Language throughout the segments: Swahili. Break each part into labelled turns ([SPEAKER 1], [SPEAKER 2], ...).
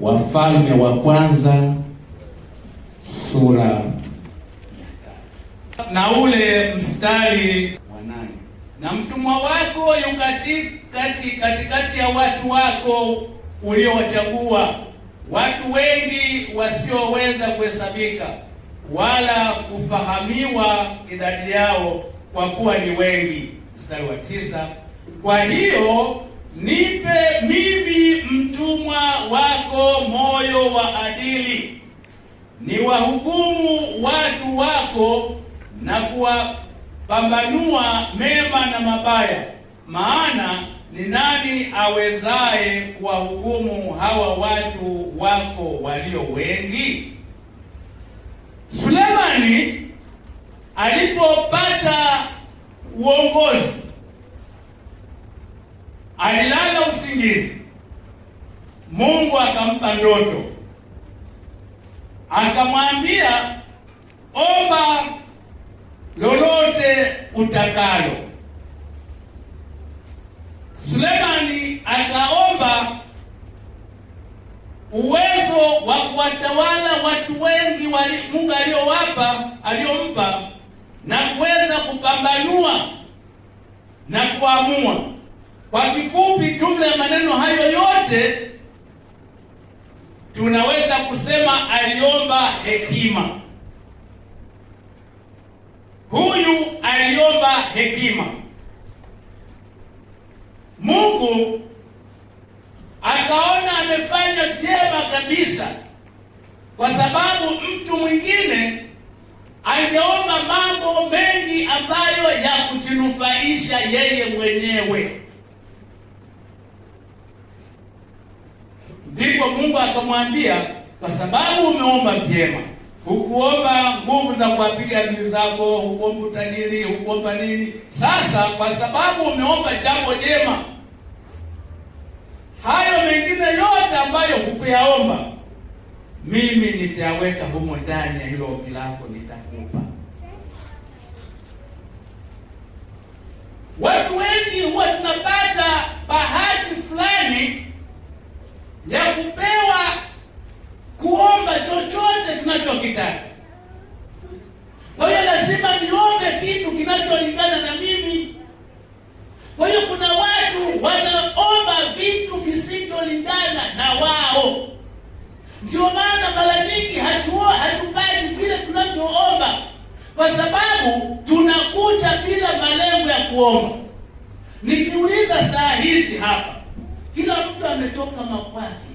[SPEAKER 1] Wafalme wa Kwanza sura ya 3 na ule mstari wa 8. Na mtumwa wako yu katikati ya watu wako uliowachagua, watu wengi wasioweza kuhesabika wala kufahamiwa idadi yao, kwa kuwa ni wengi. Mstari wa 9. Kwa hiyo nipe mimi mtumwa wako moyo wa adili, ni wahukumu watu wako na kuwapambanua mema na mabaya. Maana ni nani awezaye kuwahukumu hawa watu wako walio wengi? Sulemani alipopata uongozi, alilala usingizi. Mungu akampa ndoto, akamwambia, omba lolote utakalo. Sulemani akaomba uwezo wa kuwatawala watu wengi Mungu aliyompa, na kuweza kupambanua na kuamua. Kwa kifupi, jumla ya maneno hayo yote tunaweza kusema aliomba hekima. Huyu aliomba hekima. Mungu akaona amefanya vyema kabisa, kwa sababu mtu mwingine angeomba mambo mengi ambayo ya kujinufaisha yeye mwenyewe. Ndipo Mungu akamwambia, kwa sababu umeomba vyema, hukuomba nguvu za kuwapiga adui zako, hukuomba utajiri, hukuomba nini. Sasa kwa sababu umeomba jambo jema, hayo mengine yote ambayo hukuyaomba, mimi nitayaweka humo ndani ya hilo ombi lako, nitakupa. Watu wengi huwa tunapata bahati fulani ya kupewa kuomba chochote tunachokitaka. Kwa hiyo lazima niombe kitu kinacholingana na mimi. Kwa hiyo kuna watu wanaomba vitu visivyolingana na wao. Ndio maana mara nyingi hatupati vile tunavyoomba, kwa sababu tunakuja bila malengo ya kuomba. Nikiuliza saa hizi hapa, kila mtu ametoka makwake,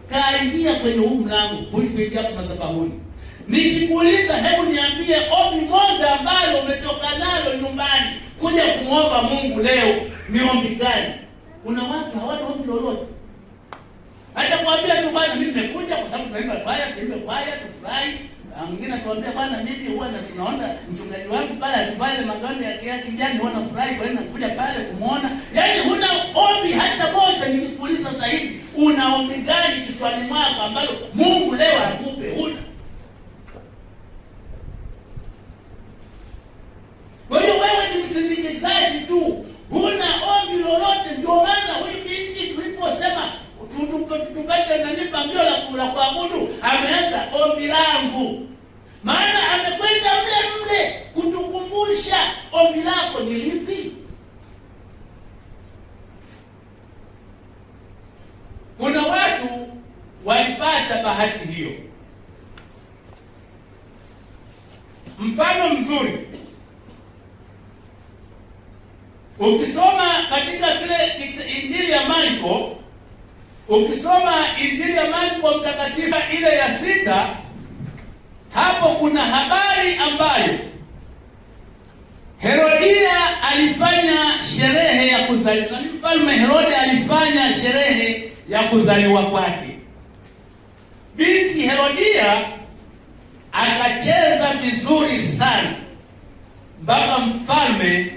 [SPEAKER 1] kaingia kwenye huu mlango kuingia kwa madhabahuni. Nikikuuliza, hebu niambie ombi moja ambalo umetoka nalo nyumbani kuja kumwomba Mungu leo, ni ombi gani? Kuna watu hawana ombi lolote. Hata kuambia tu, bwana mimi nimekuja kwa sababu tunaimba kwaya tufurahi. Mwingine atuambia, bwana mimi huwa tunaona mchungaji wangu pale alivaa magari ya kijani, huwa nafurahi kwa nini nakuja pale kumuona. Yaani huna ombi hata moja. Nikikuuliza sasa hivi, una ombi gani kichwani mwako ambalo Mungu leo akupe? Huna. Kwa hiyo wewe ni msindikizaji tu, huna ombi lolote. Ndio maana huyu binti tuliposema tupate nanipa mbio la kuabudu, ameanza ombi langu. Maana amekwenda mle kutukumbusha ombi lako ni lipi. Kuna watu walipata bahati hiyo. Mfano mzuri, ukisoma katika Injili ya Marko, mtakatifu ile ya 6, hapo kuna habari ambayo Herodia alifanya sherehe ya kuzaliwa. Mfalme Herode alifanya sherehe ya kuzaliwa kwake. Binti Herodia akacheza vizuri sana mpaka mfalme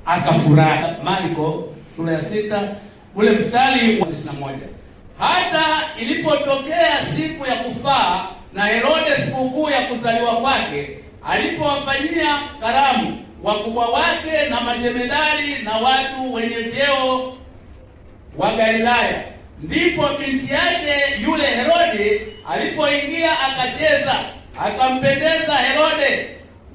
[SPEAKER 1] akafurahi. Marko sura ya 6 ule mstari wa 21. Hata ilipotokea siku ya kufaa na Herode sikukuu ya kuzaliwa kwake, alipowafanyia karamu wakubwa wake na majemadari na watu wenye vyeo wa Galilaya, Ndipo binti yake yule Herodi alipoingia akacheza, akampendeza Herode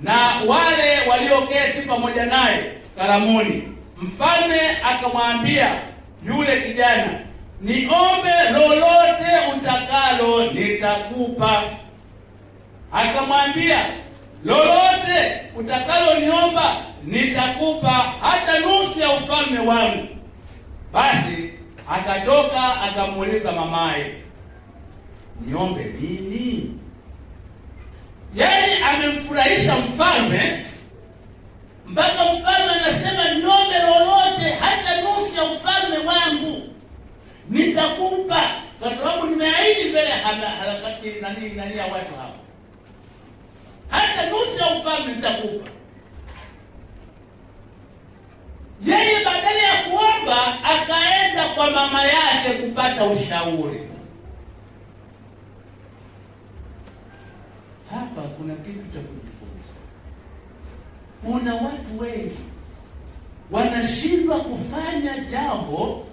[SPEAKER 1] na wale walioketi pamoja naye karamuni. Mfalme akamwambia yule kijana, niombe lolote utakalo nitakupa. Akamwambia, lolote utakalo niomba nitakupa, hata nusu ya ufalme wangu. Basi akatoka akamuuliza mamaye, niombe nini? Yaani amemfurahisha mfalme mpaka mfalme anasema niombe lolote, hata nusu ya ufalme wangu nitakupa, kwa sababu nimeahidi mbele harakati nani ya watu hapa, hata nusu ya ufalme nitakupa. Yeye badala ya kuomba akaenda kwa mama yake kupata ushauri. Hapa kuna kitu cha kujifunza. Kuna watu wengi wanashindwa kufanya jambo,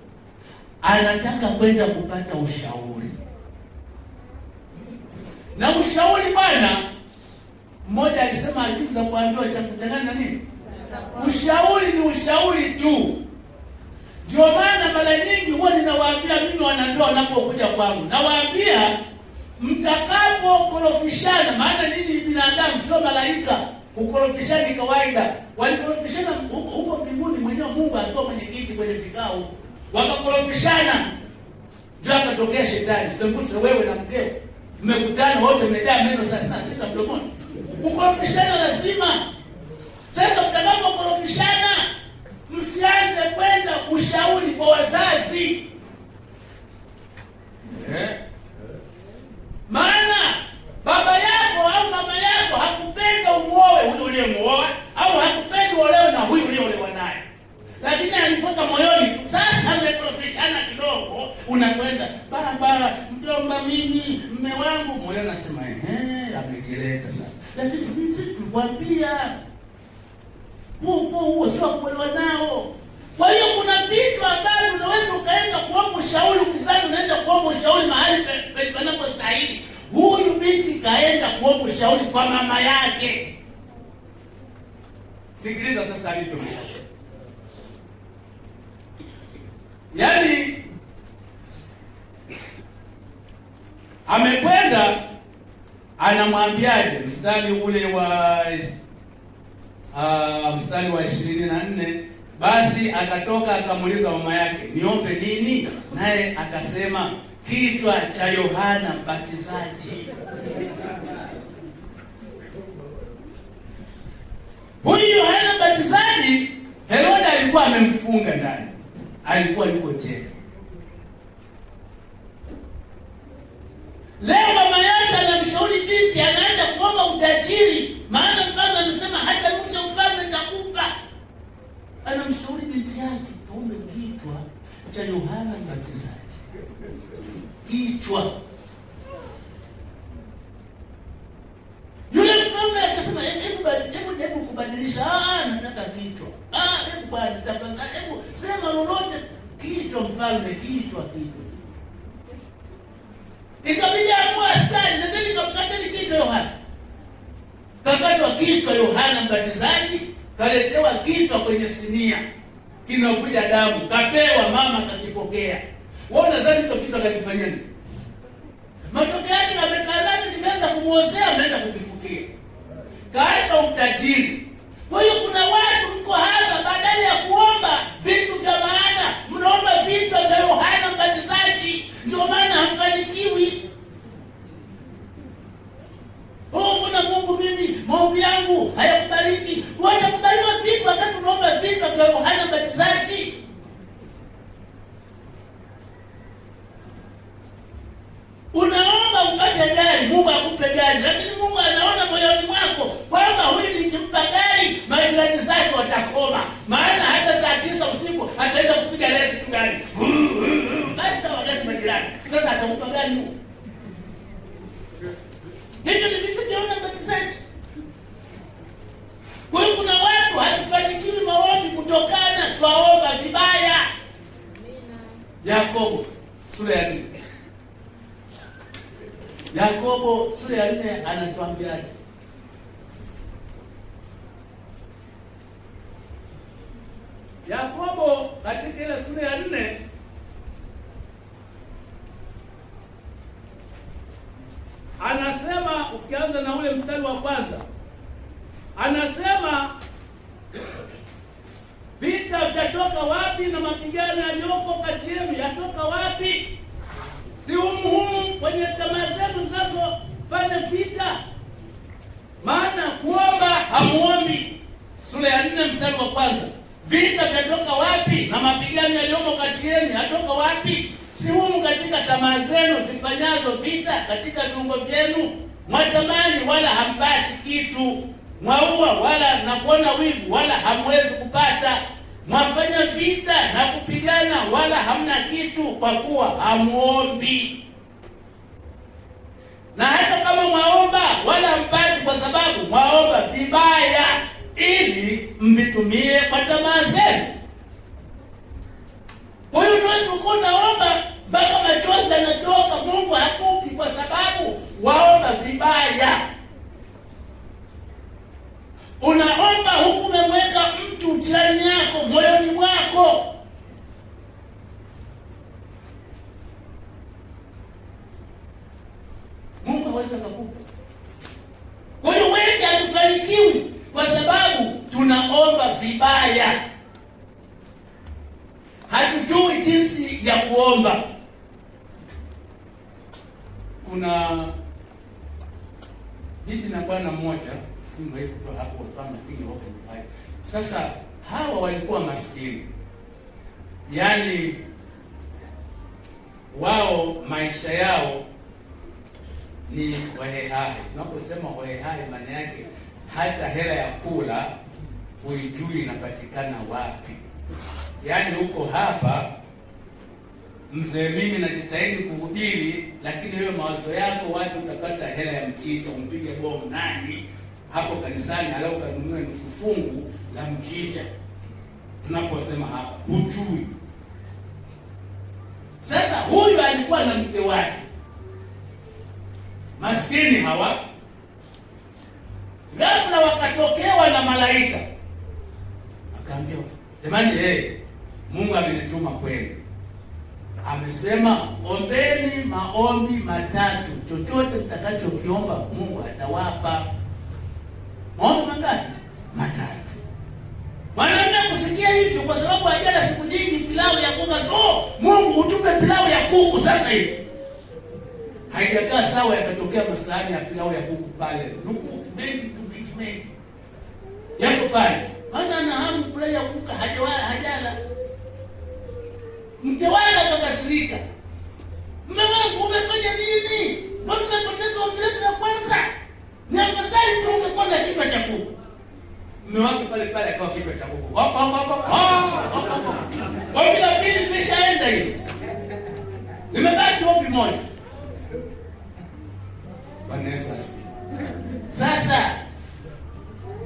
[SPEAKER 1] anataka kwenda kupata ushauri. Na ushauri bwana, mmoja alisema akili za kuambiwa cha kutengana na nini? Ushauri ni ushauri tu. Ndio maana mara nyingi huwa ninawaambia mimi wanandoa wanapokuja kwangu, nawaambia mtakapokorofishana, maana nini, binadamu sio malaika, kukorofishana ni kawaida. Walikorofishana huko mbinguni, mwenyewe Mungu akiwa mwenyekiti kwenye vikao huko, wakakorofishana, ndio akatokea shetani. Sembuse wewe na mkeo mmekutana wote, mmejaa meno 36 mdomoni. Kukorofishana lazima. Sasa mtakapokorofishana, msianze kwenda ushauri kwa wazazi. Maana baba yako au mama yako hakupenda umuoe huyu uliyemuoa, au hakupenda uolewe na huyu uliyeolewa naye, lakini alifoka moyoni tu. Sasa mmekorofishana kidogo, unakwenda baba, mjomba, mimi mume wangu, moyo anasema amekileta sasa. Lakini mimi sikukwambia huo sio kuolewa nao. Kwa hiyo kuna vitu ambavyo unaweza ukaenda kuomba ushauri, ukizani unaenda kuomba ushauri mahali panapostahili. Huyu binti kaenda kuomba ushauri kwa mama yake. Sikiliza sasa alichomshauri. Yaani amekwenda anamwambiaje? Mstari ule wa mstari wa 24, basi akatoka akamuuliza mama yake, niombe nini? Naye akasema, kichwa cha Yohana Mbatizaji. Huyu Yohana Mbatizaji Herode alikuwa amemfunga ndani, alikuwa yuko jela. Leo mama yake anamshauri binti, anaacha kuomba utajiri, maana mfalme amesema hata nusu ya ufalme nitakupa. Anamshauri binti yake, tuombe kichwa cha Yohana Mbatizaji. Kichwa. Yule mfalme akasema, hebu kubadilisha. Nataka kichwa. Hebu bwana, hebu sema lolote. Kichwa mfalme, kichwa. Ikabidi amua askari, nendeni kamkateni kichwa Yohana. Kakatwa kichwa Yohana Mbatizaji, kaletewa kichwa kwenye sinia, kinavuja damu, kapewa mama, kakipokea. Wewe unadhani hicho kichwa kakifanyia nini? Matokeo yake kamekaa nacho, kimeanza kumuozea, ameenda kukifukia. Kaita utajiri. Kwa hiyo kuna watu mko hapa, badala ya kuomba vitu vya maana, mnaomba vitu vya Yohana Mbatizaji. Ndio maana hamfanikiwi. Mbona Mungu mimi maombi yangu hayakubariki? Watakubaliwa vipi wakati unaomba vitu vya Yohana Mbatizaji? Unaomba upate gari, Mungu akupe gari, lakini Mungu anaona moyoni mwako kwamba huyu nikimpa gari majirani zake watakoma, maana hata saa 9 usiku ataenda kupiga lesi tu gari. Basi kama gari majirani, sasa atakupa gari Mungu. Hicho ni vitu vya Yohana Mbatizaji. Kwa hiyo kuna watu hatufanikiwi maombi kutokana twaomba vibaya. Yakobo sura ya 4. Yakobo sura ya 4 anatuambiaje? Yakobo katika ile sura ya 4 anasema, ukianza na ule mstari wa kwanza, anasema vita vyatoka wapi na mapigano yaliyoko kati yenu yatoka wapi? Si humu kwenye tamaa zenu zinazofanya vita? Maana kuomba hamuombi. Sura ya 4 mstari wa kwanza, vita vyatoka wapi na mapigano yaliyomo kati yenu yatoka wapi? Si humu katika tamaa zenu zifanyazo vita katika viungo vyenu. Mwatamani wala hampati kitu, mwaua wala na kuona wivu wala hamwezi kupata. Mwafanya vita na kupigana wala hamna kitu, kwa kuwa hamuombi. Na hata kama mwaomba wala hampati, kwa sababu mwaomba vibaya, ili mvitumie kwa tamaa zenu. Kwa hiyo unaweza kuwa unaomba mpaka machozi yanatoka, Mungu hakupi kwa sababu waomba vibaya. Unaomba huku umemweka mtu jirani yako moyoni mwako. Mungu hawezi kukupa. Kwa hiyo wengi hatufanikiwi kwa sababu tunaomba vibaya. Hatujui jinsi ya kuomba. Kuna bibi na bwana mmoja, simba hiyo kutoka hapo kama tingi wote mbaya. Sasa hawa walikuwa maskini. Yaani wao maisha yao ni hohehahe. Tunaposema hohehahe, maana yake hata hela ya kula huijui inapatikana wapi. Yaani huko hapa mzee, mimi najitahidi kuhubiri, lakini wewe mawazo yako watu utapata hela ya mchicha, umpige bomu nani hapo kanisani, alau kanunue nusu fungu la mchicha. Tunaposema hapa hujui. Sasa huyu alikuwa na mke wake maskini hawa, ghafla wakatokewa na malaika, akaambia jamani, Mungu amenituma kwenu. Amesema ombeni maombi matatu, chochote mtakachokiomba Mungu atawapa. Maombi mangapi? Matatu. Mwanamume kusikia hivyo, kwa sababu hajala siku nyingi pilau ya kuku. Mungu utupe pilau ya kuku sasa hivi. Haijakaa sawa, yakatokea masahani ya pilau ya kuku pale. Nuku mengi yako pale. Maana ana hamu kula ya kuku, hajala. Mke wake akakasirika. Mume wangu umefanya nini? Mbona umepoteza ombi la kwanza? Ni afadhali tu ungekuwa na kichwa cha kuku. Mume wake pale akawa kichwa cha kuku. Ombi la pili limeshaenda hilo. Nimebaki ombi moja. Bwana Yesu asifiwe. Sasa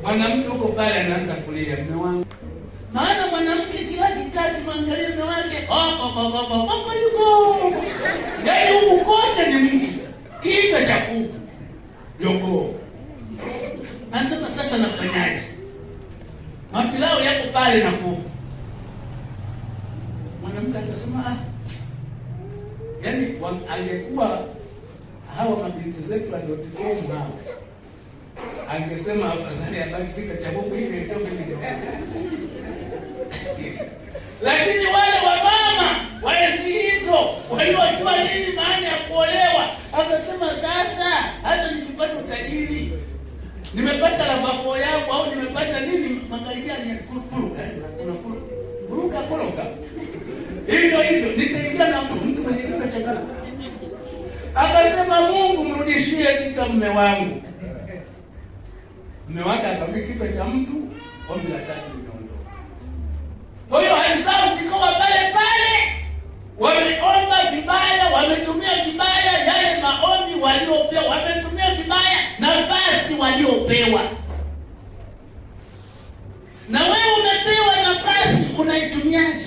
[SPEAKER 1] mwanamke huko pale anaanza kulia, mume wangu. Maana mwanamke kila kitaji mwangalie mume wake. Yuko. Yaani huko kote ni mtu. Kichwa cha kuku. Jogoo. Anasema sasa nafanyaje? Mapilao yako pale na kuku. Mwanamke akasema yaani angekuwa hawa mabinti zetu wa .com hawa, angesema afadhali abaki kichwa cha kuku hivi ndio mimi. Lakini wale wa mama wale hizo waliojua nini maana ya kuolewa, akasema sasa hata nikipata utajiri, nimepata lavafo yangu au nimepata nini mangaliani kuruka hivyo nitaingia na mtu mwenye kichwa cha kuku. Akasema Mungu mrudishie nika mume wangu. Mume wake akamwambia kichwa cha mtu, ombi la tatu likaondoka. Kwa hiyo hali zao zikawa pale pale. Wameomba vibaya, wametumia vibaya yale maombi waliopewa, wametumia vibaya nafasi waliopewa. Na wewe umepewa nafasi, unaitumiaje?